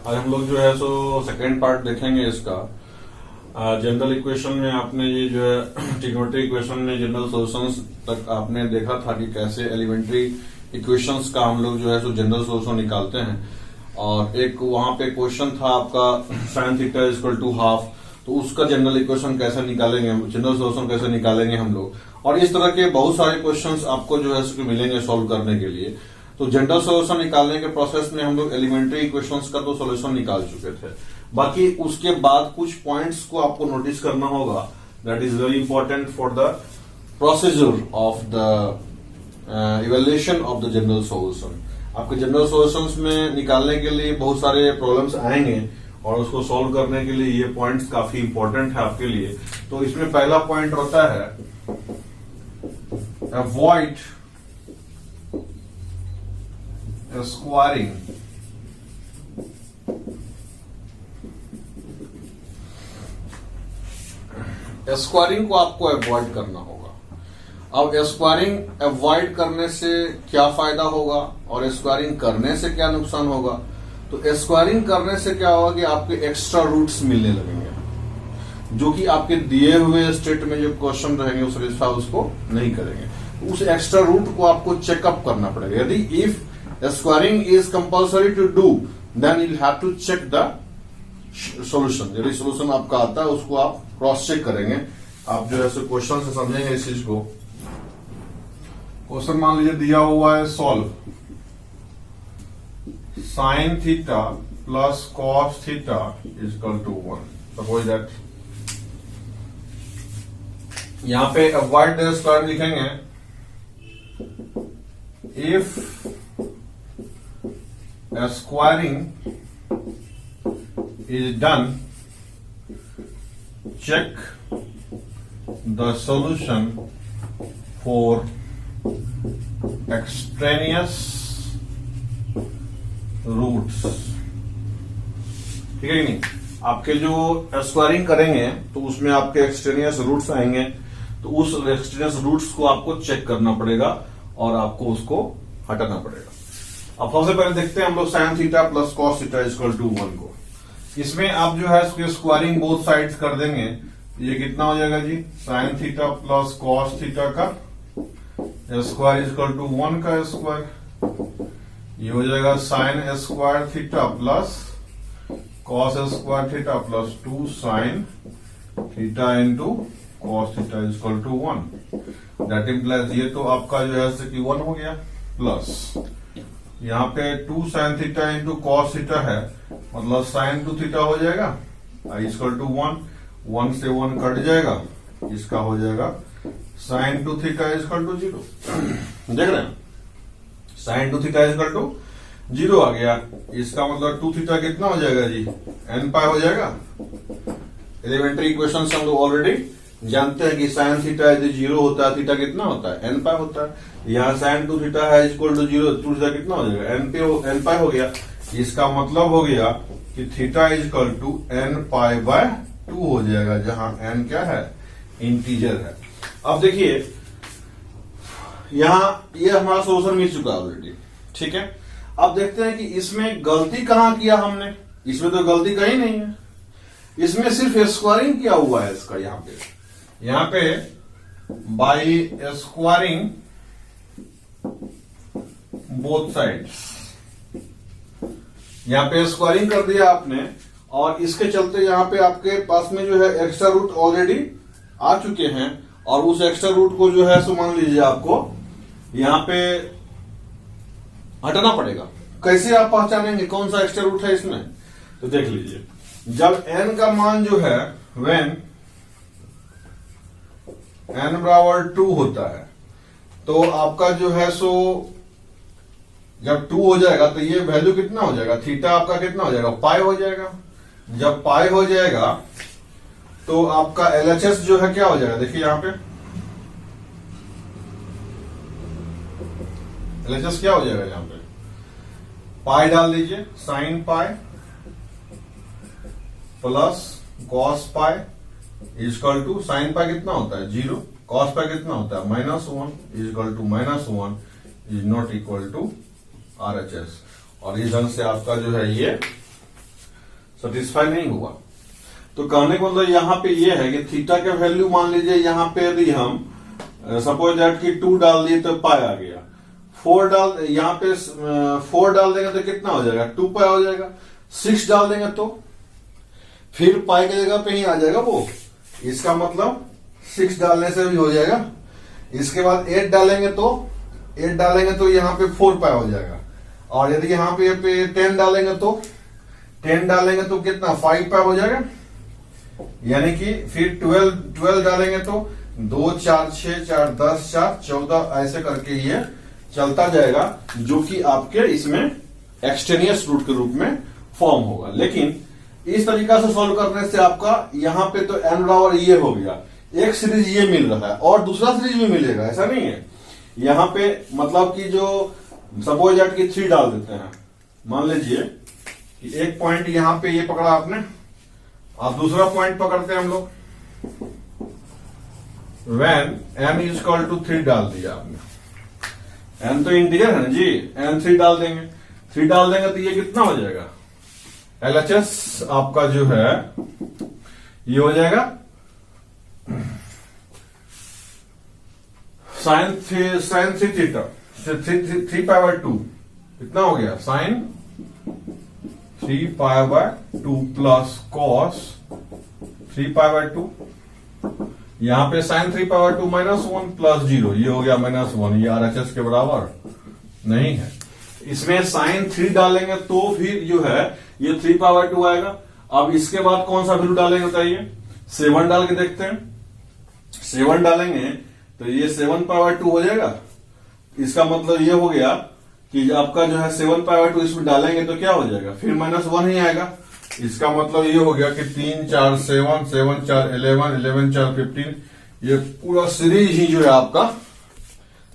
आज हम लोग जो है सो सेकेंड पार्ट देखेंगे इसका। जनरल इक्वेशन में आपने ये जो है ट्रिग्नोमेट्री इक्वेशन में जनरल सॉल्यूशंस तक आपने देखा था कि कैसे एलिमेंट्री इक्वेशंस का हम लोग जो है सो जनरल सॉल्यूशन निकालते हैं। और एक वहां पे क्वेश्चन था आपका sin theta equal to half, तो उसका जनरल इक्वेशन कैसे निकालेंगे, जनरल सॉल्यूशन कैसे निकालेंगे हम लोग। और इस तरह के बहुत सारे क्वेश्चंस आपको जो है सो मिलेंगे सॉल्व करने के लिए। तो जनरल सॉल्यूशन निकालने के प्रोसेस में हम लोग एलिमेंट्री इक्वेशंस का तो सॉल्यूशन निकाल चुके थे। बाकी उसके बाद कुछ पॉइंट्स को आपको नोटिस करना होगा, that is very important for the procedure of the evaluation of the general solution. आपके जनरल सॉल्यूशंस में निकालने के लिए बहुत सारे प्रॉब्लम्स आएंगे और उसको सॉल्व करने के लिए ये पॉइंट्स काफी इंपॉर्टेंट है आपके लिए। तो इसमें पहला पॉइंट होता है अवॉइड स्क्वायरिंग। स्क्वायरिंग को आपको अवॉइड करना होगा। अब स्क्वायरिंग अवॉइड करने से क्या फायदा होगा और स्क्वायरिंग करने से क्या नुकसान होगा। तो स्क्वायरिंग करने से क्या होगा कि आपके एक्स्ट्रा रूट्स मिलने लगेंगे, जो कि आपके दिए हुए स्टेट में जो क्वेश्चन रहेंगे उस रेशा उसको नहीं करेंगे। उस एक्स्ट्रा रूट को आपको चेकअप करना पड़ेगा। यदि if squaring is compulsory to do, then you have to check the solution. यदि सॉल्यूशन आपका आता है उसको आप क्रॉस चेक करेंगे। आप जो है सो क्वेश्चन से समझेंगे इस चीज को। क्वेश्चन मान लीजिए दिया हुआ है solve sine theta plus cos theta is equal to 1। Suppose that यहां पे अवॉइड द स्क्वायर लिखेंगे। इफ स्क्वायरिंग is done, check the solution for extraneous roots। ठीक है कि नहीं। आपके जो स्क्वायरिंग करेंगे तो उसमें आपके एक्सट्रेनियस रूट्स आएंगे, तो उस एक्सट्रेनियस रूट्स को आपको चेक करना पड़ेगा और आपको उसको हटाना पड़ेगा। अब सबसे पहले देखते हैं हम लोग sine theta plus cos theta equal to 1 को। इसमें आप जो है इसके स्क्वायरिंग बोथ साइड्स कर देंगे। ये कितना हो जाएगा जी, sine theta plus cos theta का स्क्वायर इक्वल टू 1 का स्क्वायर। ये हो जाएगा sine square theta plus cos square theta plus 2 sine theta into cos theta equal to 1। That implies ये तो आपका जो है 1 हो गया, प्लस यहाँ पे 2 sine theta into cos theta है, मतलब साइन 2 थीटा हो जाएगा इक्वल टू 1। 1 से 1 कट जाएगा, इसका हो जाएगा साइन 2 थीटा इक्वल टू 0। देख रहे हैं, साइन 2 थीटा इक्वल टू 0 आ गया। इसका मतलब 2 थीटा कितना हो जाएगा जी, n पाई हो जाएगा। एलिमेंट्री इक्वेशन से हम लोग ऑलरेडी जानते हैं कि साइन थीटा यदि 0 होता है, थीटा कितना होता है, n पाई होता है। यहाँ साइन 2 थीटा है इक्वल टू 0, 2 थीटा कितना हो जाएगा, n पाई हो गया। इसका मतलब हो गया कि theta equal to n pi by 2 हो जाएगा, जहां n क्या है, इंटीजर है। अब देखिए यहां ये हमारा सोल्यूशन मिल चुका है ऑलरेडी, ठीक है। अब देखते हैं कि इसमें गलती कहां किया हमने। इसमें तो गलती कहीं नहीं है, इसमें सिर्फ स्क्वायरिंग किया हुआ है इसका। यहां पे बाई स्क्वायरिंग बोथ साइड्स, यहां पे स्क्वायरिंग कर दिया आपने, और इसके चलते यहां पे आपके पास में जो है एक्स्ट्रा रूट ऑलरेडी आ चुके हैं। और उस एक्स्ट्रा रूट को जो है सो मान लीजिए आपको यहां पे हटाना पड़ेगा। कैसे आप पहचानेंगे कौन सा एक्स्ट्रा रूट है इसमें, तो देख लीजिए। जब n का मान जो है when n बराबर 2 होता है, तो आपका जो है सो जब 2 हो जाएगा तो ये वैल्यू कितना हो जाएगा, थीटा आपका कितना हो जाएगा, पाई हो जाएगा। जब पाई हो जाएगा तो आपका LHS जो है क्या हो जाएगा, देखिए यहां पे LHS क्या हो जाएगा, यहां पे पाई डाल दीजिए, sine pi plus cos pi equal to sine pi कितना होता है 0, कॉस पाई कितना होता है -1 equal to -1 is not equal to RHS। और इस ढंग से आपका जो है ये सेटिस्फाई नहीं हुआ। तो कहने का मतलब यहाँ पे ये है कि थीटा के वैल्यू मान लीजिए यहाँ पे यदि हम सपोज दैट कि 2 डाल दिए तो पाई आ गया, 4 डाल यहाँ पे 4 डाल देंगे तो कितना हो जाएगा, 2 पाई हो जाएगा। 6 डाल देंगे तो फिर पाई की जगह पे ही आ जाएगा वो, इसका मतलब 6 डालने से भी हो जाएगा। इसके बाद 8 डालेंगे तो यहाँ पे 4 पाई हो जाएगा। और यदि यहाँ पे 10 डालेंगे तो कितना 5 पाई हो जाएगा। यानी कि फिर 12 डालेंगे तो 2 4 6 4 10 4 14 ऐसे करके ये चलता जाएगा, जो कि आपके इसमें एक्सटेनियस रूट के रूप में फॉर्म होगा। लेकिन इस तरीका से सॉल्व करने से आपका यहाँ पे तो n बराबर ये हो गया, एक सीरीज ये मिल रहा है और दूसरा सीरीज भी मिलेगा, ऐसा नहीं है। यहाँ पे मतलब कि जो सपोज दैट कि 3 डाल देते हैं, मान लीजिए कि एक पॉइंट यहाँ पे ये पकड़ा आपने और दूसरा पॉइंट पकड़ते हैं हम लोग, when n is equal to 3 डाल दिया आपने, n तो इंटीजर है ना जी, n 3 डाल देंगे, 3 डाल देंगे तो ये कितना हो जाएगा, LHS आपका जो है ये हो जाएगा साइन 3 थीटा 3 पाई बाय 2 कितना हो गया, sine 3 pi by 2 plus cos 3 pi by 2। यहां पे साइन 3 पाई बाय 2 -1 प्लस 0, ये हो गया -1, ये RHS के बराबर नहीं है। इसमें साइन 3 डालेंगे तो फिर जो है ये 3 पाई बाय 2 आएगा। अब इसके बाद कौन सा वैल्यू डालेंगे बताइए, 7 डाल के देखते हैं। 7 डालेंगे तो ये 7 पाई बाय 2 हो जाएगा। इसका मतलब ये हो गया कि आपका जो है 7 पाई बाय 2 इसमें डालेंगे तो क्या हो जाएगा, फिर -1 ही आएगा। इसका मतलब ये हो गया कि 3 4 7 7 4 11 11 4 15, ये पूरा सीरीज ही जो है आपका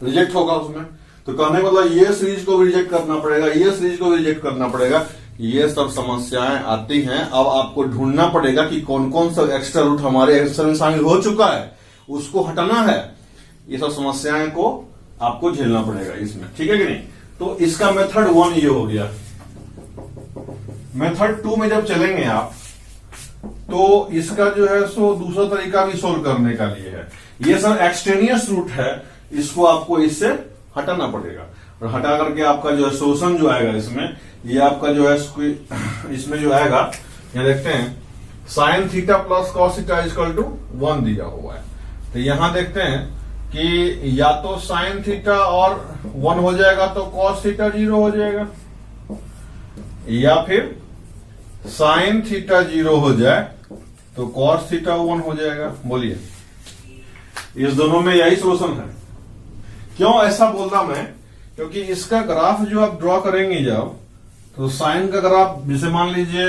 रिजेक्ट होगा उसमें। तो कहने का मतलब ये सीरीज को भी रिजेक्ट करना पड़ेगा, ये सीरीज को भी रिजेक्ट करना पड़ेगा। ये सब समस्याएं आती हैं। अब आपको ढूंढना पड़ेगा कि कौन कौन सा एक्स्ट्रा रूट हमारे एक्सरसाइज में शामिल हो चुका है, उसको हटाना है। ये सब समस्याएं को आपको झेलना पड़ेगा इसमें, ठीक है कि नहीं। तो इसका मेथड 1 ये हो गया। मेथड 2 में जब चलेंगे आप तो इसका जो है सो दूसरा तरीका भी सोल्व करने का लिए है। ये सब एक्सटेनियस रूट है, इसको आपको इससे हटाना पड़ेगा। और हटा करके आपका जो है सोल्यूशन जो आएगा इसमें, ये आपका जो है इसमें जो आएगा, यहां देखते हैं sine theta plus cos theta equal to 1 दिया हुआ है। तो यहां देखते हैं कि या तो साइन थीटा और 1 हो जाएगा तो कॉस थीटा 0 हो जाएगा, या फिर साइन थीटा 0 हो जाए तो कॉस थीटा 1 हो जाएगा। बोलिए, इस दोनों में यही सोल्यूशन है। क्यों ऐसा बोल रहा मैं, क्योंकि इसका ग्राफ जो आप ड्रॉ करेंगे जब, तो साइन का ग्राफ जैसे मान लीजिए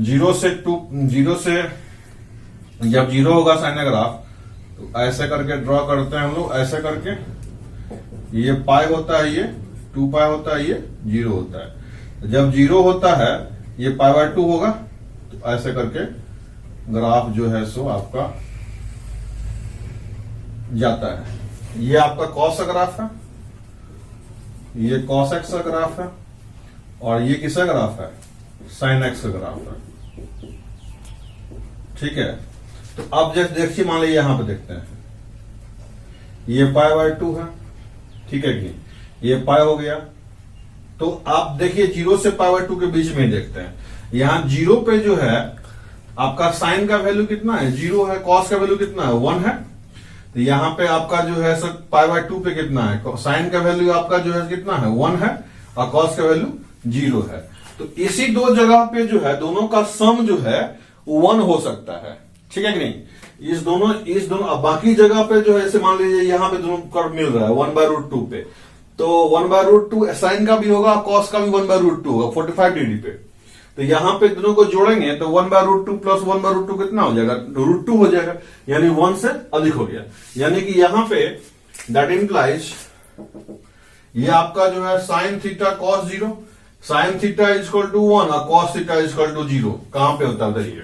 0 से जब 0 होगा साइन का ग्राफ, तो ऐसे करके ड्रॉ करते हैं हम लोग, ऐसे करके ये पाई होता है, ये 2 पाई होता है, ये 0 होता है। जब 0 होता है ये पाई बाय 2 होगा, तो ऐसे करके ग्राफ जो है सो आपका जाता है। ये आपका कॉस का ग्राफ है, ये कॉस एक्स का ग्राफ है, और ये किसका ग्राफ है, साइन एक्स का ग्राफ है, ठीक है। तो अब जैसे देखिए, मान लीजिए यहां पे देखते हैं, ये पाई बाय 2 है, ठीक है कि ये पाई हो गया। तो आप देखिए 0 से पाई बाय 2 के बीच में देखते हैं, यहां 0 पे जो है आपका साइन का वैल्यू कितना है, 0 है, कॉस का वैल्यू कितना है, 1 है। तो यहां पे आपका जो है सर पाई बाय 2 पे कितना है, साइन का वैल्यू आपका जो है कितना है, 1 है, और कॉस का वैल्यू 0 है। तो इसी दो जगह पे जो है दोनों का सम जो है 1 हो सकता है, ठीक है कि नहीं। इस दोनों अब बाकी जगह पे जो है, ऐसे मान लीजिए यहां पे दोनों कर्व मिल रहा है 1/√2 पे, तो 1/√2 साइन का भी होगा, कॉस का भी 1/√2 होगा 45 डिग्री पे। तो यहां पे दोनों को जोड़ेंगे तो 1/√2 प्लस 1/√2 कितना हो जाएगा, √2 हो जाएगा, यानी 1 से अधिक हो गया। यानी कि यहां पे दैट इंप्लाइज ये आपका जो है sine theta cos 0, sine theta equal to 1 और कॉस थीटा इक्वल टू 0 कहां पे होता है बताइए,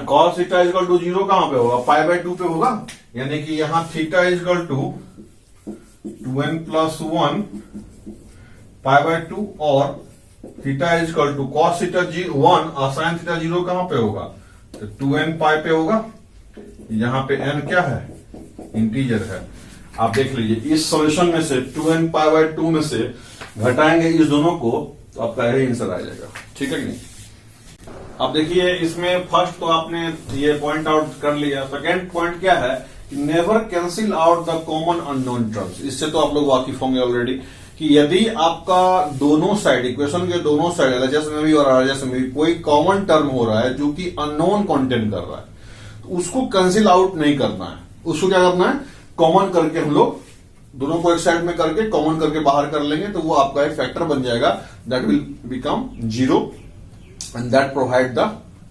कॉस थीटा इक्वल टू 0 कहां पे होगा, पाई बाय 2 पे होगा। यानी कि यहां theta equal to 2n + 1 pi by 2 और theta is equal to cos theta 1 और साइन थीटा 0 कहां पे होगा? तो 2n पाई पे होगा। यहां पे n क्या है? इंटीजर है। आप देख लीजिए इस सॉल्यूशन में से 2n पाई बाय 2 में से घटाएंगे इस दोनों को तो आपका यही आंसर आ जाएगा। ठीक है कि नहीं? अब देखिए इसमें फर्स्ट तो आपने ये पॉइंट आउट कर लिया। सेकेंड पॉइंट क्या है कि never cancel out the common unknown terms. इससे तो आप लोग वाकिफ होंगे ऑलरेडी कि यदि आपका दोनों साइड इक्वेशन के दोनों साइड एलएचएस में भी और आरएचएस में भी कोई कॉमन टर्म हो रहा है जो कि अननोन कंटेंट कर रहा है तो उसको कैंसिल आउट नहीं करना है। उसको क्या करना है? कॉमन करके हम लोग दोनों को एक साइड में करके कॉमन करके बाहर कर लेंगे तो वो आपका एक फैक्टर बन जाएगा that will become 0 and that provide the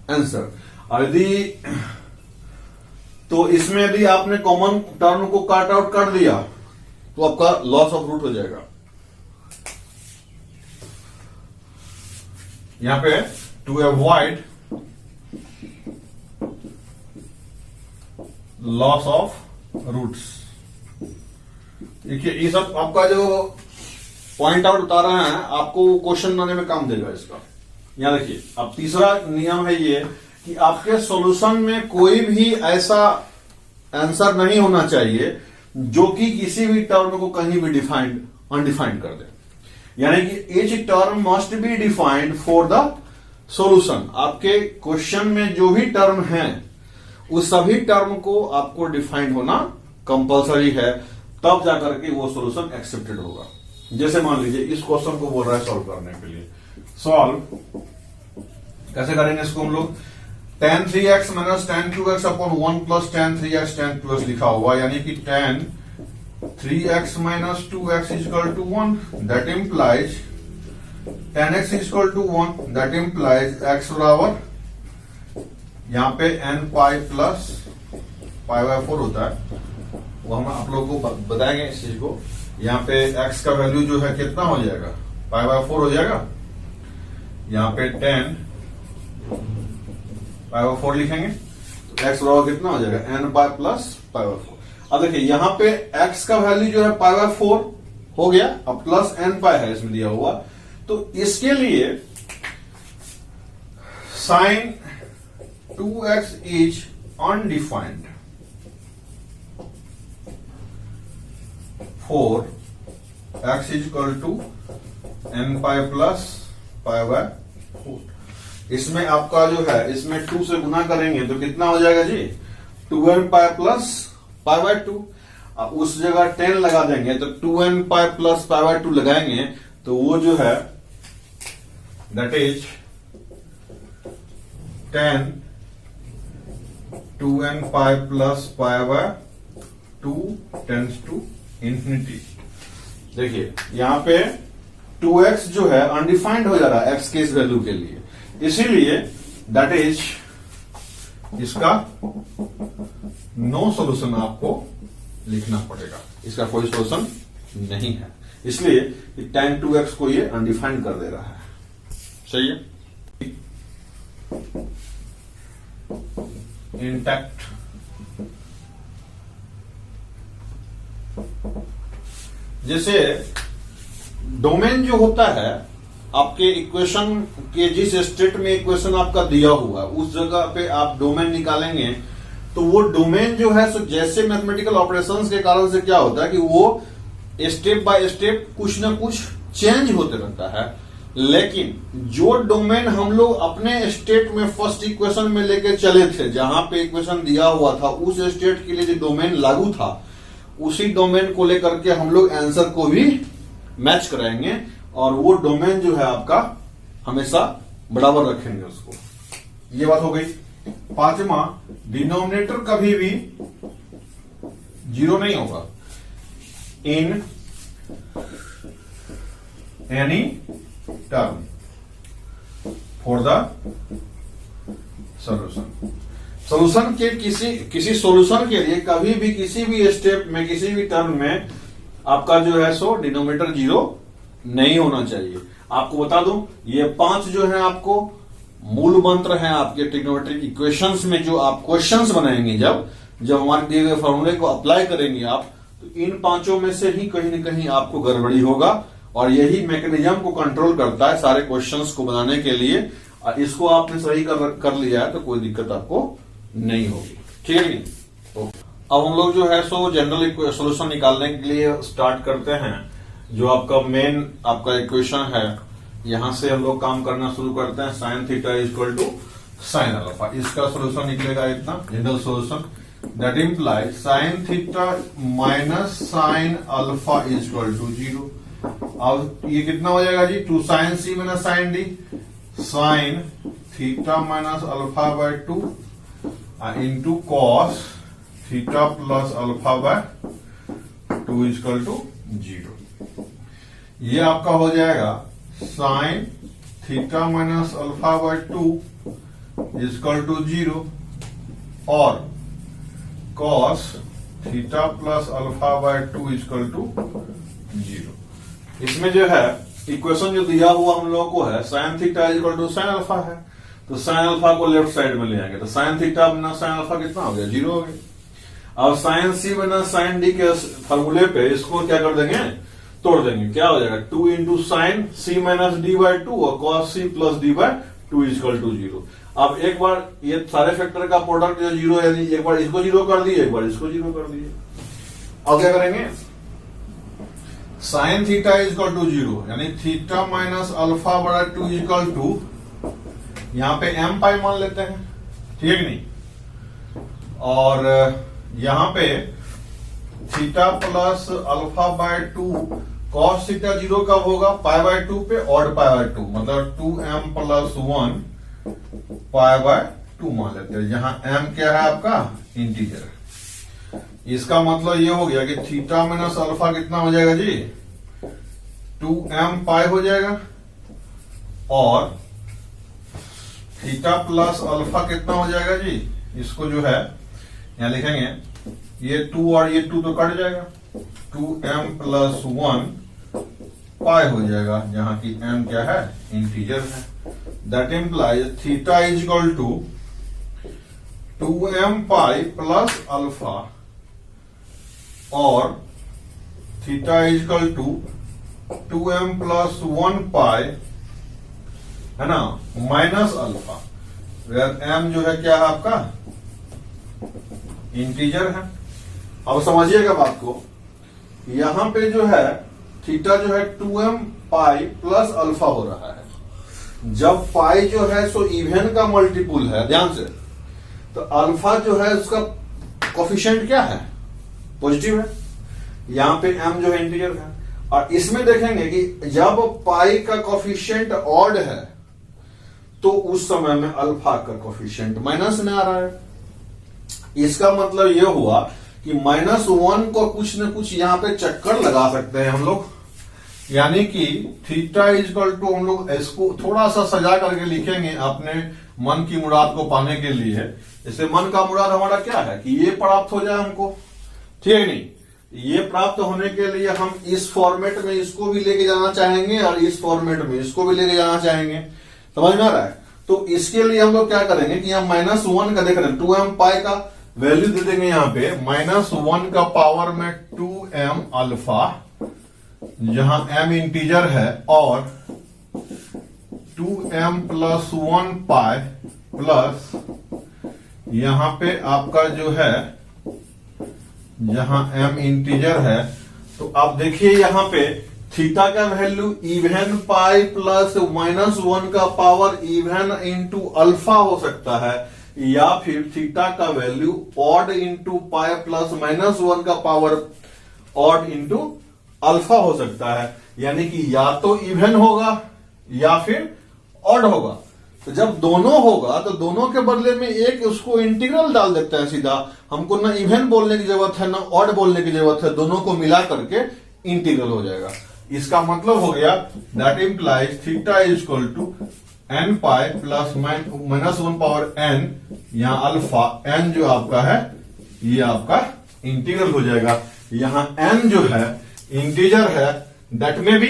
answer. और यदि तो इसमें यदि आपने कॉमन टर्म को काट आउट कर दिया तो आपका लॉस ऑफ रूट हो जाएगा। यहां पे to avoid loss of roots. देखिए ये सब आपका जो पॉइंट आउट बता रहे हैं आपको क्वेश्चन बनाने में काम देगा इसका। यहां देखिए अब तीसरा नियम है ये कि आपके सॉल्यूशन में कोई भी ऐसा आंसर नहीं होना चाहिए जो कि किसी भी टर्म को कहीं भी डिफाइंड अनडिफाइंड कर दे। यानी कि each term must be defined for the solution. आपके क्वेश्चन में जो भी टर्म है उस सभी टर्म को आपको डिफाइंड होना कंपलसरी है, तब जाकर के वो सॉल्यूशन एक्सेप्टेड होगा। जैसे मान लीजिए इस क्वेश्चन को बोल रहा है सॉल्व करने के लिए। सॉल्व कैसे करेंगे इसको हम लोग? tan 3x minus tan 2x upon 1 plus tan 3x tan 2x लिखा हुआ, यानी कि tan 3x minus 2x is equal to 1 that implies tan x is equal to 1 that implies x बराबर यहां पे n pi plus pi by 4 होता है। वो हम आप लोगों को बताएंगे इस चीज को। यहां पे x का वैल्यू जो है कितना हो जाएगा? पाई बाय 4 हो जाएगा। यहां पे 10 पाई बाय 4 लिखेंगे तो x बराबर कितना हो जाएगा? n pi plus pi by 4। अब देखिए यहां पे x का वैल्यू जो है पाई बाय 4 हो गया, अब प्लस n पाई है इसमें दिया हुआ। तो इसके लिए sine 2x is undefined for x is equal to n pi plus pi by 4। इसमें आपका जो है इसमें 2 से गुना करेंगे तो कितना हो जाएगा जी? 2n pi plus pi by 2। अब उस जगह 10 लगा देंगे तो 2n pi plus pi by 2 लगाएंगे तो वो जो है that is 10 2n pi plus pi by 2 tends to infinity. देखिए यहां पे 2x जो है अनडिफाइंड हो जा रहा है x के इस वैल्यू के लिए, इसीलिए दैट इज इसका नो सॉल्यूशन आपको लिखना पड़ेगा। इसका कोई सॉल्यूशन नहीं है, इसलिए tan 2x को ये अनडिफाइंड कर दे रहा है। सही है? इंटैक्ट जैसे डोमेन जो होता है आपके इक्वेशन के जिस स्टेट में इक्वेशन आपका दिया हुआ है उस जगह पे आप डोमेन निकालेंगे तो वो डोमेन जो है सो जैसे मैथमेटिकल ऑपरेशंस के कारण से क्या होता है कि वो स्टेप बाय स्टेप कुछ ना कुछ चेंज होते रहता है। लेकिन जो डोमेन हम लोग अपने स्टेट में फर्स्ट इक्वेशन में लेके चले थे, जहां पे इक्वेशन दिया हुआ था उस स्टेट के लिए जो डोमेन लागू था उसी डोमेन को लेकर के हम लोग आंसर को भी मैच कराएंगे और वो डोमेन जो है आपका हमेशा बराबर रखेंगे उसको। ये बात हो गई। पांचवा, डिनोमिनेटर कभी भी 0 नहीं होगा in any term for the solution. Solution के किसी सॉल्यूशन के लिए कभी भी किसी भी स्टेप में किसी भी टर्म में आपका जो है सो डिनोमिनेटर 0 नहीं होना चाहिए। आपको बता दूं ये 5 जो है आपको मूल मंत्र हैं आपके ट्रिग्नोमेट्रिक इक्वेशंस में। जो आप क्वेश्चंस बनाएंगे जब हमारे दिए गए फॉर्मूले को अप्लाई करेंगे आप, तो इन 5 में से ही कहीं ना कहीं आपको गड़बड़ी होगा और यही मैकेनिज्म को कंट्रोल करता है सारे क्वेश्चंस को बनाने के लिए। इसको आपने सही कर लिया है तो कोई दिक्कत आपको नहीं होगी, ठीक है। ओके, अब हम लोग जो है सो जनरल सोल्यूशन निकालने के लिए स्टार्ट करते हैं। जो आपका मेन आपका इक्वेशन है, यहां से हम लोग काम करना शुरू करते हैं। Sine theta equal to sine alpha, इसका सोल्यूशन निकलेगा इतना, general solution, that implies sine theta minus sine alpha equal to 0। अब ये कितना हो जाएगा जी, 2 sine c minus sine d, sine theta minus alpha by 2 into cos theta plus alpha by 2 equal to 0। ये आपका हो जाएगा sine theta minus alpha by 2 equal to 0 और cos theta plus alpha by 2 equal to 0। इसमें जो है equation जो दिया हुआ हम लोगों को है, sine theta equal to sine alpha है, तो साइन अल्फा को लेफ्ट साइड में ले आएंगे तो साइन थीटा बना साइन अल्फा कितना हो गया, 0 हो गया। अब साइन सी बना साइन डी के फॉर्मूले पे इसको क्या कर देंगे, तोड़ देंगे, क्या हो जाएगा 2 into sine c minus d by 2 और cos c plus d by 2 equal to 0। अब एक बार ये सारे फैक्टर का प्रोडक्ट जो 0 है, एक बार इसको 0 कर दिए, एक बार इसको 0 कर दिए। अब क्या करेंगे, साइन थीटा इक्वल टू 0 यानी थीटा माइनस अल्फा बड़ा 2 इक्वल टू, यहां पे एम पाई मान लेते हैं, ठीक है कि नहीं, और यहां पे theta plus alpha by 2 cos theta 0 कब होगा, पाई बाय 2 पे, ऑड पाई बाय 2, मतलब 2m प्लस 1 पाई बाय 2 मान लेते हैं, जहां m क्या है आपका इंटीजर है। इसका मतलब ये हो गया कि थीटा माइनस अल्फा कितना हो जाएगा जी, 2m पाई हो जाएगा, और थीटा प्लस अल्फा कितना हो जाएगा जी, इसको जो है यहां लिखेंगे, ये 2 और ये 2 तो कट जाएगा, 2m प्लस 1 पाई हो जाएगा, जहां की m क्या है इंटीजर है। That implies theta is equal to 2m pi plus alpha और theta is equal to 2m plus 1 pi, है ना, माइनस अल्फा, वेयर m जो है क्या है आपका इंटीजर है। अब समझिएगा बात को, यहां पे जो है थीटा जो है 2m पाई प्लस अल्फा हो रहा है। जब पाई जो है सो इवन का मल्टीपुल है, ध्यान से, तो अल्फा जो है उसका कोफिशिएंट क्या है, पॉजिटिव है, यहां पे m जो है इंटीजर है। और इसमें देखेंगे कि जब पाई का कोफिशिएंट ऑड है तो उस समय में अल्फा का कोफिशिएंट माइनस में आ रहा है। इसका मतलब यह हुआ कि -1 को कुछ न कुछ यहां पे चक्कर लगा सकते हैं हम लोग, यानी कि थीटा इक्वल टू, हम लोग इसको थोड़ा सा सजा करके लिखेंगे अपने मन की मुराद को पाने के लिए। जैसे मन का मुराद हमारा क्या है कि ये प्राप्त हो जाए हमको, ठीक है नहीं, ये प्राप्त होने के लिए हम इस फॉर्मेट में इसको भी लेके जाना चाहेंगे और इस फॉर्मेट में इसको भी लेके जाना चाहेंगे, समझ में आ रहा है। तो इसके लिए हम लोग क्या करेंगे कि यहाँ -1 का देख रहे हैं, 2m पाई का वैल्यू दे देंगे यहाँ पे, -1 का पावर में 2m अल्फा, जहां m इंटीजर है, और 2m प्लस 1 पाई प्लस यहां पे आपका जो है, जहां m इंटीजर है, तो आप देखिए यहां पे थीटा का वैल्यू इवन पाई प्लस -1 का पावर इवन इंटू अल्फा हो सकता है, या फिर थीटा का value odd into pi plus -1 का पावर ऑड इंटू अल्फा हो सकता है। यानी कि या तो इवन होगा या फिर ऑड होगा। तो जब दोनों होगा तो दोनों के बदले में एक उसको इंटीग्रल डाल देते हैं सीधा, हमको ना इवन बोलने की जरूरत है ना ऑड बोलने की जरूरत है, दोनों को मिला करके इंटीग्रल हो जाएगा। इसका मतलब हो गया that implies theta is equal to n pi plus -1 power n, यहां अल्फा n जो आपका है ये आपका इंटीग्रल हो जाएगा। यहां n जो है इंटीजर है, दैट में भी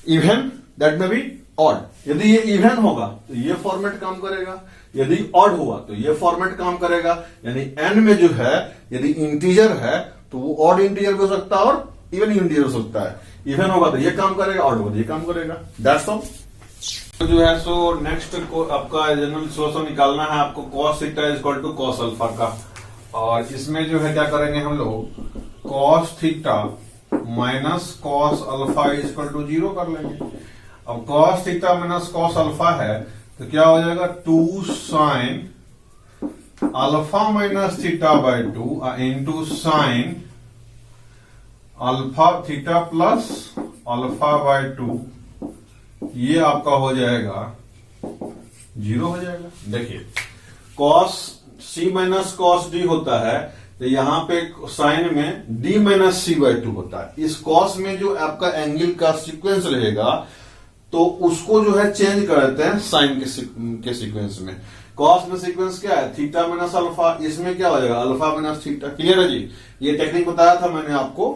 इवन, दैट में भी ऑड। यदि ये इवन होगा तो ये फॉर्मेट काम करेगा, यदि ऑड हुआ तो ये फॉर्मेट काम करेगा। यानी n में जो है यदि इंटीजर है तो वो ऑड इंटीजर भी हो सकता है और इवन इंटीजर हो सकता है। इवन होगा तो ये काम करेगा, ऑड होगा तो ये काम करेगा। That's all. तो जो है सो नेक्स्ट आपका जनरल सोल्यूशन निकालना है आपको cos theta is equal to cos alpha का। और इसमें जो है क्या करेंगे हम लोग, cos theta minus cos alpha is equal to 0 कर लेंगे। अब cos थीटा माइनस cos अल्फा है तो क्या हो जाएगा, 2 sine alpha minus theta by 2 into sine alpha theta plus alpha by 2, ये आपका हो जाएगा 0 हो जाएगा। देखिए cos c minus cos d होता है तो यहां पे साइन में d माइनस सी बाय 2 होता है। इस cos में जो आपका एंगल का सीक्वेंस रहेगा तो उसको जो है चेंज कर देते हैं साइन के सीक्वेंस में। cos में सीक्वेंस क्या है, थीटा माइनस अल्फा, इसमें क्या हो जाएगा अल्फा माइनस थीटा। क्लियर है जी। ये टेक्निक बताया था मैंने आपको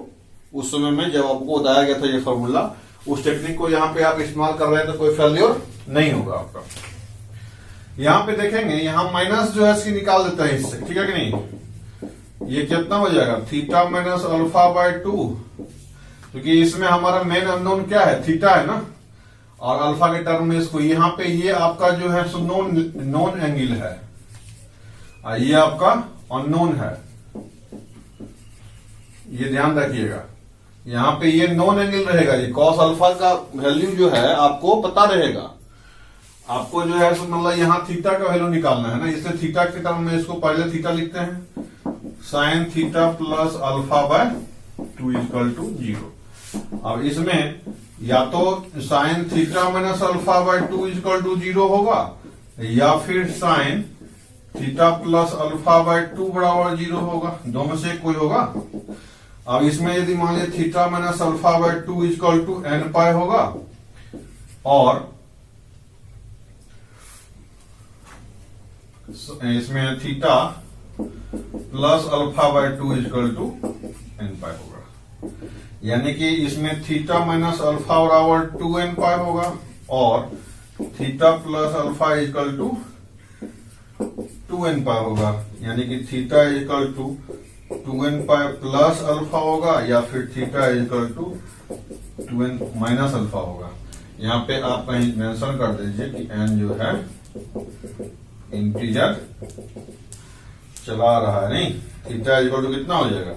उस समय में जब आपको बताया गया था ये फॉर्मूला। उस टेक्निक को यहाँ पे आप इस्तेमाल कर रहे हैं तो कोई फेल्योर नहीं होगा आपका। यहाँ पे देखेंगे, यहाँ माइनस जो है इसकी निकाल देते हैं इससे, ठीक है कि नहीं। ये कितना हो जाएगा, थीटा माइनस अल्फा बाय 2, क्योंकि इसमें हमारा मेन अननोन क्या है, थीटा है ना, और अल्फा के टर्म में इसको यहाँ पे ये आपका जो है सो नॉन एंगल है, ये आपका अननोन है, ये ध्यान रखिएगा। यहाँ पे ये नॉन एंगल रहेगा, ये cos अल्फा का वैल्यू जो है आपको पता रहेगा। आपको जो है मतलब यहाँ थीटा का वैल्यू निकालना है ना, इसलिए थीटा के टर्म में इसको पहले थीटा लिखते हैं, sine theta plus alpha by 2 equal to 0। अब इसमें या तो sine theta minus alpha by 2 equal to 0 होगा, या फिर sine theta plus alpha by 2 बराबर 0 होगा, दो में से कोई होगा। अब इसमें यदि मान लिया theta minus alpha by 2 equal to n pi होगा, और इसमें theta plus alpha by 2 equal to n pi होगा, यानी कि इसमें थीटा माइनस अल्फा बराबर 2n पाई होगा, और theta plus alpha equal to 2n pi होगा, यानी कि theta equal to 2n pi plus alpha होगा, या फिर theta equal to 2n minus alpha होगा। यहाँ पे आप कहीं मेंशन कर दीजिए कि n जो है इंटीजर चला रहा है, नहीं, थीटा इक्वल टू कितना हो जाएगा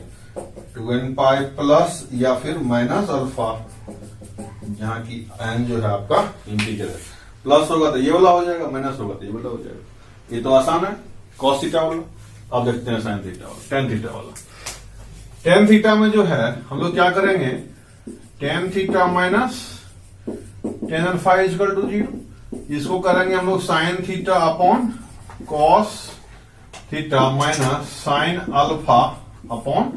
2n पाई प्लस या फिर माइनस अल्फा, जहां की n जो है आपका इंटीजर है। प्लस होगा तो ये वाला हो जाएगा, माइनस होगा तो ये वाला हो जाएगा। ये तो आसान है cos थीटा वाला। अब देखते हैं साइन थीटा वाला, टेन थीटा वाला। टेन थीटा में जो है हम लोग क्या करेंगे, tan theta minus tan alpha equal to 0, इसको करेंगे हम लोग sine theta upon cos theta minus sine alpha upon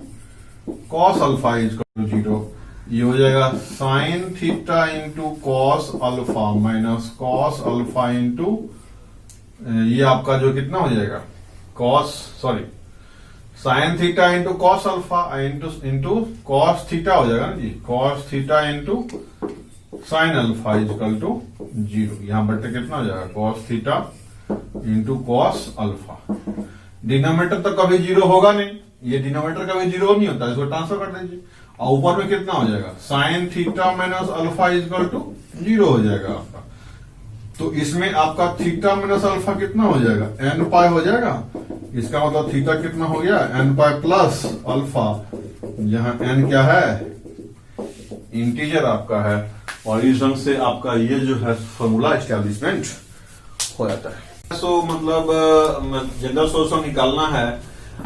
cos alpha equal to 0। ये हो जाएगा sine theta into cos alpha minus cos alpha into ये आपका जो कितना हो जाएगा sine theta into cos alpha into cos theta हो जाएगा ना जी, cos theta into sine alpha equal to 0। यहां बटे कितना हो जाएगा cos theta into cos alpha. Denominator तो कभी 0 होगा नहीं, ये डिनोमिनेटर कभी 0 नहीं होता, इसको ट्रांसफर कर दीजिए, और ऊपर में कितना हो जाएगा sine theta minus alpha equal to 0 हो जाएगा आपका। तो इसमें आपका थीटा माइनस अल्फा कितना हो जाएगा n पाई हो जाएगा। इसका मतलब थीटा कितना हो गया n पाई प्लस अल्फा, जहां n क्या है इंटीजर आपका है, और इस ढंग से आपका ये जो है फॉर्मूला एस्टेब्लिशमेंट हो जाता है। सो मतलब जनरल सोल्यूशन निकालना है,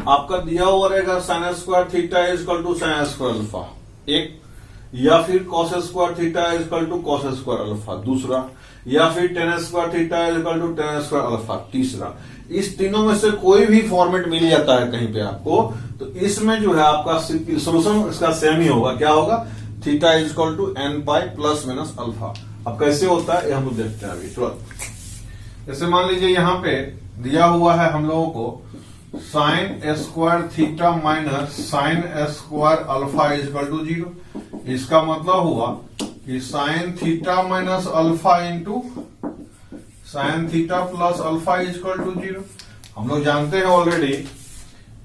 आपका दिया हुआ रहेगा sine square theta equal to sine square alpha एक, या फिर cos square theta equal to cos square alpha दूसरा, या फिर tan square theta equal to tan square alpha तीसरा। इस तीनों में से कोई भी फॉर्मेट मिल जाता है कहीं पे आपको, तो इसमें जो है आपका सोल्यूशन इसका सेम ही होगा। क्या होगा, theta equal to n pi plus minus alpha. अब कैसे होता है ये हम लोग देखते हैं अभी तुरंत। जैसे मान लीजिए यहाँ पे दिया हुआ है हम लोगों को sine square theta minus sine square alpha equal to 0। इसका मतलब हुआ कि sine theta minus alpha into sine theta plus alpha equal to 0। हम लोग जानते हैं already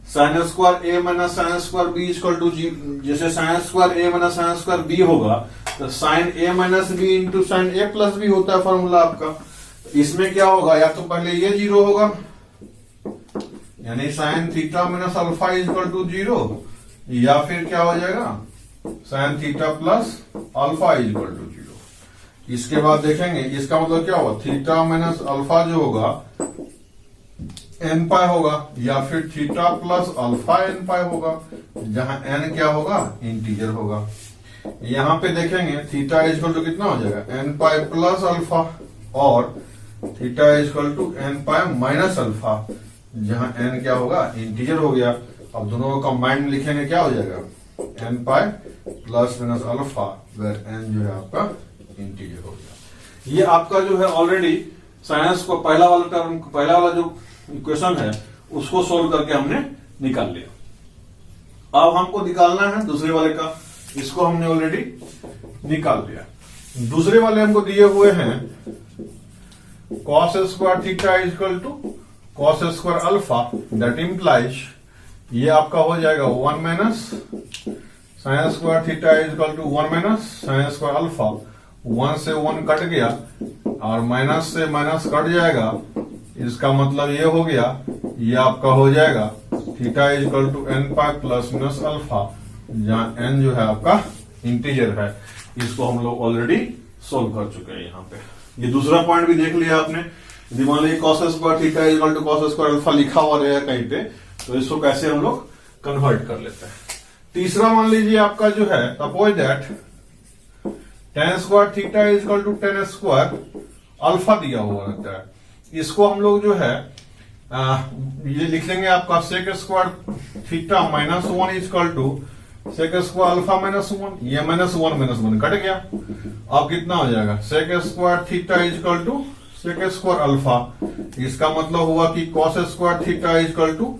sine square A minus sine square B equal to जी। जैसे sine square A minus sine square B होगा तो sine A minus B into sine A plus B होता है फॉर्मूला आपका। तो इसमें क्या होगा, या तो पहले ये 0 होगा, यानी sine theta minus alpha equal to 0, या फिर क्या हो जाएगा sine theta plus alpha equal to 0। इसके बाद देखेंगे इसका मतलब क्या होगा, थीटा माइनस अल्फा जो होगा एन पाई होगा, या फिर थीटा प्लस अल्फा एन पाई होगा, जहां एन क्या होगा इंटीजर होगा। यहां पे देखेंगे थीटा इक्वल टू कितना हो जाएगा एन पाई प्लस अल्फा, और theta equal to n pi minus alpha, जहां एन क्या होगा इंटीजर हो गया। अब दोनों को कंबाइंड लिखेंगे क्या हो जाएगा n pi plus minus alpha, where n जो है आपका इंटीजर हो गया। ये आपका जो है ऑलरेडी साइंस को पहला वाला जो इक्वेशन है उसको सोल्व करके हमने निकाल लिया। अब हमको निकालना है दूसरे वाले का, इसको हमने ऑलरेडी निकाल लिया। दूसरे वाले हमको दिए हुए हैं cos square theta equal to cos square alpha, that implies ये आपका हो जाएगा 1 minus sine square theta equal to 1 minus sine square alpha. 1 से 1 कट गया और माइनस से माइनस कट जाएगा, इसका मतलब ये हो गया, ये आपका हो जाएगा theta equal to n pi plus minus alpha, जहां एन जो है आपका इंटीजर है। इसको हम लोग ऑलरेडी सोल्व कर चुके हैं। यहाँ पे ये दूसरा पॉइंट भी देख लिया आपने। यदि मान लीजिए cos square theta equal to cos square alpha लिखा हुआ रहेगा कहीं पे, तो इसको कैसे हम लोग कन्वर्ट कर लेते हैं। तीसरा मान लीजिए आपका जो है suppose that tan square theta equal to tan square alpha दिया हुआ रहता है। इसको हम लोग जो है ये लिख लेंगे आपका sec square theta minus 1 equal to sec square alpha minus 1, ये माइनस 1 कट गया। अब कितना हो जाएगा sec square theta equal to sec square alpha, इसका मतलब हुआ कि cos square theta equal to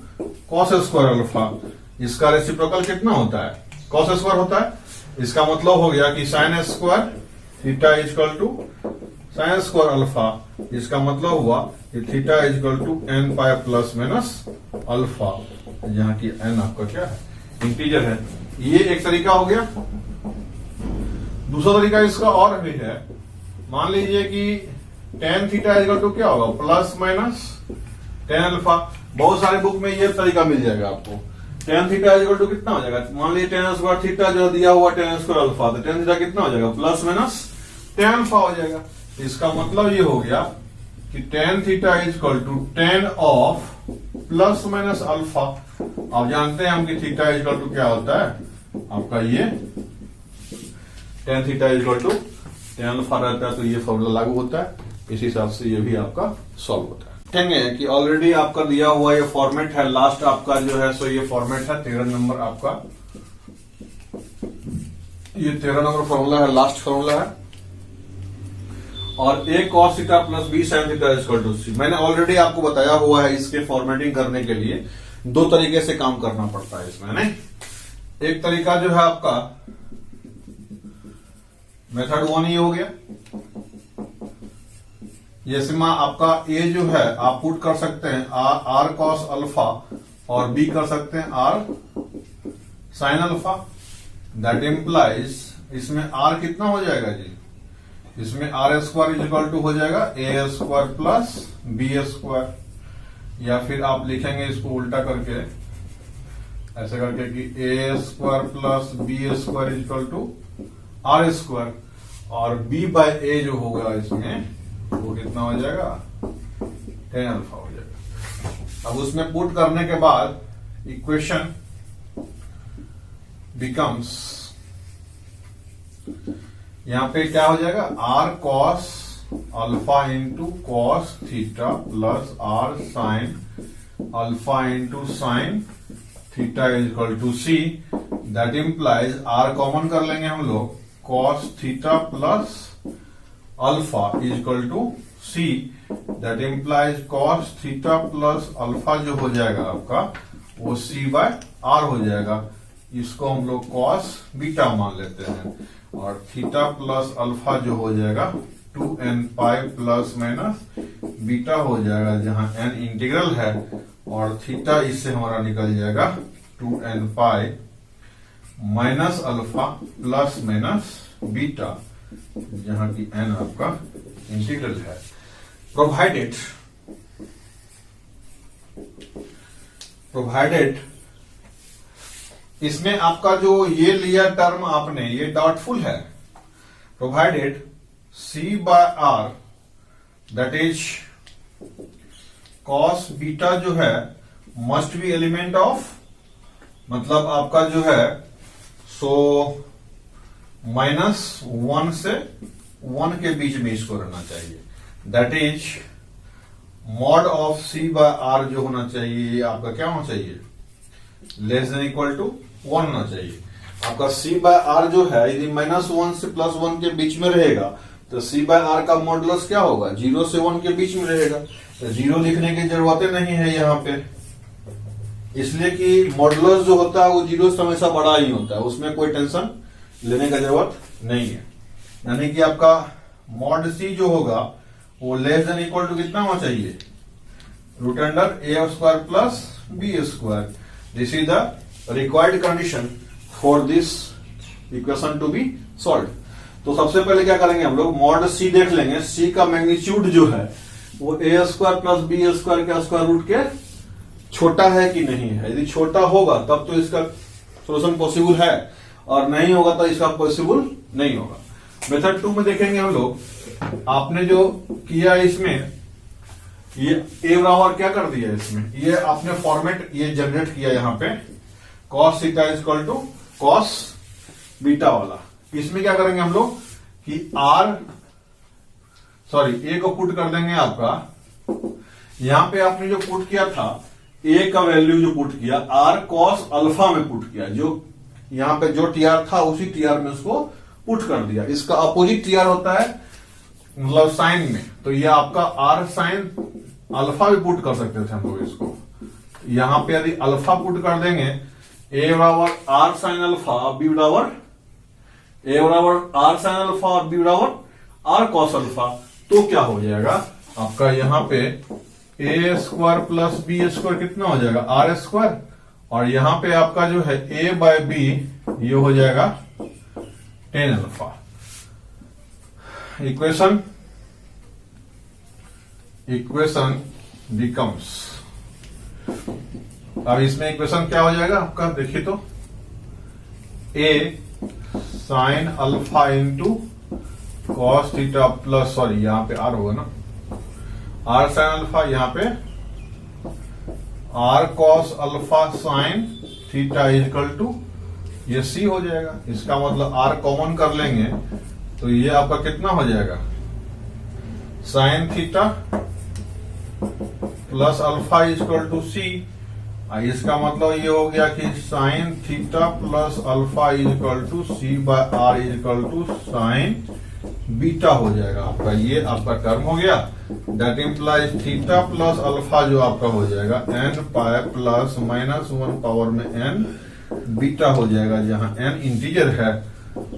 cos square alpha. इसका रेसिप्रोकल कितना होता है cos स्क्वायर होता है। इसका मतलब हो गया कि sine square theta equal to sine square alpha, इसका मतलब हुआ कि theta equal to n pi plus minus alpha, जहां की एन आपका क्या है इंटीजर है। ये एक तरीका हो गया। दूसरा तरीका इसका और भी है। मान लीजिए कि tan थीटा इक्वल टू क्या होगा प्लस माइनस tan अल्फा। बहुत सारे बुक में ये तरीका मिल जाएगा आपको। tan थीटा इक्वल टू कितना हो जाएगा, मान लीजिए tan स्क्वायर थीटा जो दिया हुआ tan स्क्वायर अल्फा, तो tan थीटा कितना हो जाएगा प्लस माइनस tan अल्फा हो जाएगा। इसका मतलब ये हो गया कि tan theta equal to tan of plus minus alpha. आप जानते हैं हम कि थीटा इक्वल टू क्या होता है आपका, ये tan theta equal to tan alpha रहता है, तो ये फॉर्मूला लागू होता है। इस हिसाब से ये भी आपका सॉल्व होता है। देखेंगे कि ऑलरेडी आपका दिया हुआ ये फॉर्मेट है, लास्ट आपका जो है सो ये फॉर्मेट है 13 नंबर आपका, ये 13 नंबर फॉर्मूला है, लास्ट फॉर्मूला है। और A cos theta plus B sine theta equal to C. मैंने ऑलरेडी आपको बताया हुआ है, इसके फॉर्मेटिंग करने के लिए 2 तरीके से काम करना पड़ता है इसमें, नहीं। एक तरीका जो है आपका मेथड 1 ये हो गया। जैसे में आपका ए जो है आप पुट कर सकते हैं आर कॉस अल्फा, और बी कर सकते हैं r sine alpha. That implies इसमें आर कितना हो जाएगा जी, इसमें आर स्क्वायर इक्वल टू हो जाएगा ए स्क्वायर प्लस बी स्क्वायर, या फिर आप लिखेंगे इसको उल्टा करके ऐसे करके कि A square plus B square equal to R square, और बी बाय ए जो होगा इसमें वो कितना हो जाएगा tan अल्फा हो जाएगा। अब उसमें पुट करने के बाद इक्वेशन बिकम्स, यहां पे क्या हो जाएगा r cos alpha into cos theta plus r sine alpha into sine theta equal to c. That implies r common कर लेंगे हम लोग, cos theta plus alpha equal to c. That implies cos theta plus alpha जो हो जाएगा आपका वो सी bye are हो जाएगा। इसको हम लोग कॉस बीटा मान लेते हैं, और थीटा प्लस अल्फा जो हो जाएगा 2n pi plus minus beta हो जाएगा, जहां n इंटीग्रल है और थीटा इससे हमारा निकल जाएगा 2n पाई minus alpha plus minus beta, जहां की n आपका इंटीग्रल है। प्रोवाइडेड इसमें आपका जो ये लिया टर्म आपने, ये डाउटफुल है। Provided c by r that is cos beta जो है मस्ट बी एलिमेंट ऑफ, मतलब आपका जो है सो -1 से 1 के बीच में इसको रहना चाहिए। That is mod of c by r जो होना चाहिए आपका क्या होना चाहिए, लेस देन इक्वल टू 1 होना चाहिए। आपका c बाय आर जो है यदि -1 से +1 के बीच में रहेगा तो c बाय आर का मॉडुलस क्या होगा, 0 से 1 के बीच में रहेगा। तो 0 लिखने की जरूरत नहीं है यहाँ पे, इसलिए कि मॉडुलस जो होता है वो 0 से हमेशा बड़ा ही होता है, उसमें कोई टेंशन लेने का जरूरत नहीं है। यानी कि आपका मॉड c जो होगा वो लेस देन इक्वल टू कितना होना चाहिए, √a² plus b²। This is the required condition for this equation to be solve. तो सबसे पहले क्या करेंगे हम लोग, मॉड c देख लेंगे। c का मैग्नीट्यूड जो है वो a² प्लस b² के स्क्वायर रूट के छोटा है कि नहीं है। यदि छोटा होगा तब तो इसका सोल्यूशन पॉसिबल है, और नहीं होगा तो इसका पॉसिबल नहीं होगा। मेथड 2 में देखेंगे हम लोग, आपने जो किया इसमें ये a बराबर क्या कर दिया, इसमें ये आपने फॉर्मेट ये जनरेट किया यहाँ पे cos theta is equal to cos beta वाला। इसमें क्या करेंगे हम लोग कि a को पुट कर देंगे आपका, यहां पे आपने जो पुट किया था a का वैल्यू जो पुट किया r cos अल्फा में पुट किया, जो यहां पे जो tr था उसी tr में उसको पुट कर दिया। इसका अपोजिट tr होता है मतलब साइन में, तो ये आपका r साइन अल्फा भी पुट कर सकते थे हम लोग इसको। यहां पे यदि अल्फा पुट कर देंगे a बराबर r साइन अल्फा, b बराबर a बराबर r साइन अल्फा और b बराबर r cos अल्फा, तो क्या हो जाएगा आपका यहाँ पे a² प्लस b² कितना हो जाएगा, r², और यहां पे आपका जो है a बाय b ये हो जाएगा tan अल्फा। इक्वेशन बिकम्स, अब इसमें इक्वेशन क्या हो जाएगा आपका, देखिए तो a sign alpha into cos theta plus, sorry यहां पे r होगा ना, r साइन अल्फा, यहां पे r cos alpha sine theta is equal to ये c हो जाएगा। इसका मतलब r कॉमन कर लेंगे तो ये आपका कितना हो जाएगा, sine theta plus alpha is equal to c। इसका मतलब ये हो गया कि sine theta plus alpha is equal to c by r is equal to sine beta हो जाएगा आपका। ये आपका टर्म हो गया, that implies theta plus alpha जो आपका हो जाएगा n पाई प्लस -1 पावर में n बीटा हो जाएगा, जहां n इंटीजर है,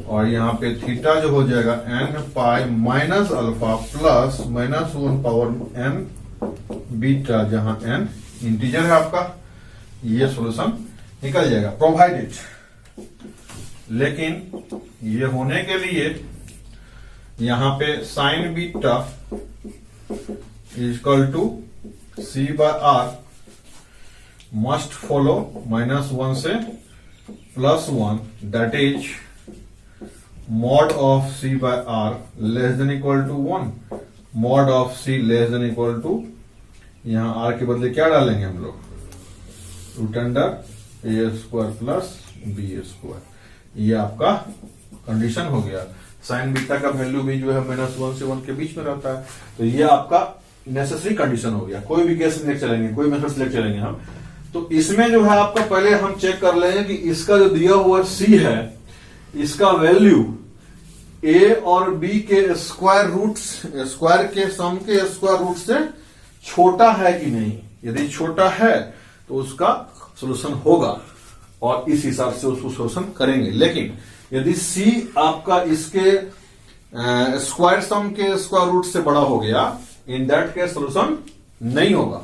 और यहाँ पे थीटा जो हो जाएगा n पाई minus alpha plus -1 power n beta, जहां n इंटीजर है आपका। ये सॉल्यूशन निकल जाएगा प्रोवाइडेड। लेकिन ये होने के लिए यहां पे sine beta equal to c by r must follow -1 से +1, that is mod of c by r less than equal to 1, mod of c less than equal to, यहां r के बदले क्या डालेंगे हम लोग, √a² प्लस b²। ये आपका कंडीशन हो गया। साइन बीटा का वैल्यू भी जो है -1 से 1 के बीच में रहता है, तो ये आपका नेसेसरी कंडीशन हो गया। कोई भी केस लेके चलेंगे, कोई मेथड लेके चलेंगे हम, तो इसमें जो है आपका पहले हम चेक कर लेंगे कि इसका जो दिया हुआ c है, इसका वैल्यू a और b के स्क्वायर के सम के स्क्वायर रूट से छोटा है कि नहीं। यदि छोटा है तो उसका सॉल्यूशन होगा, और इस हिसाब से उसको सॉल्यूशन करेंगे। लेकिन यदि c आपका इसके स्क्वायर सम के स्क्वायर रूट से बड़ा हो गया, इन दैट केस सॉल्यूशन नहीं होगा।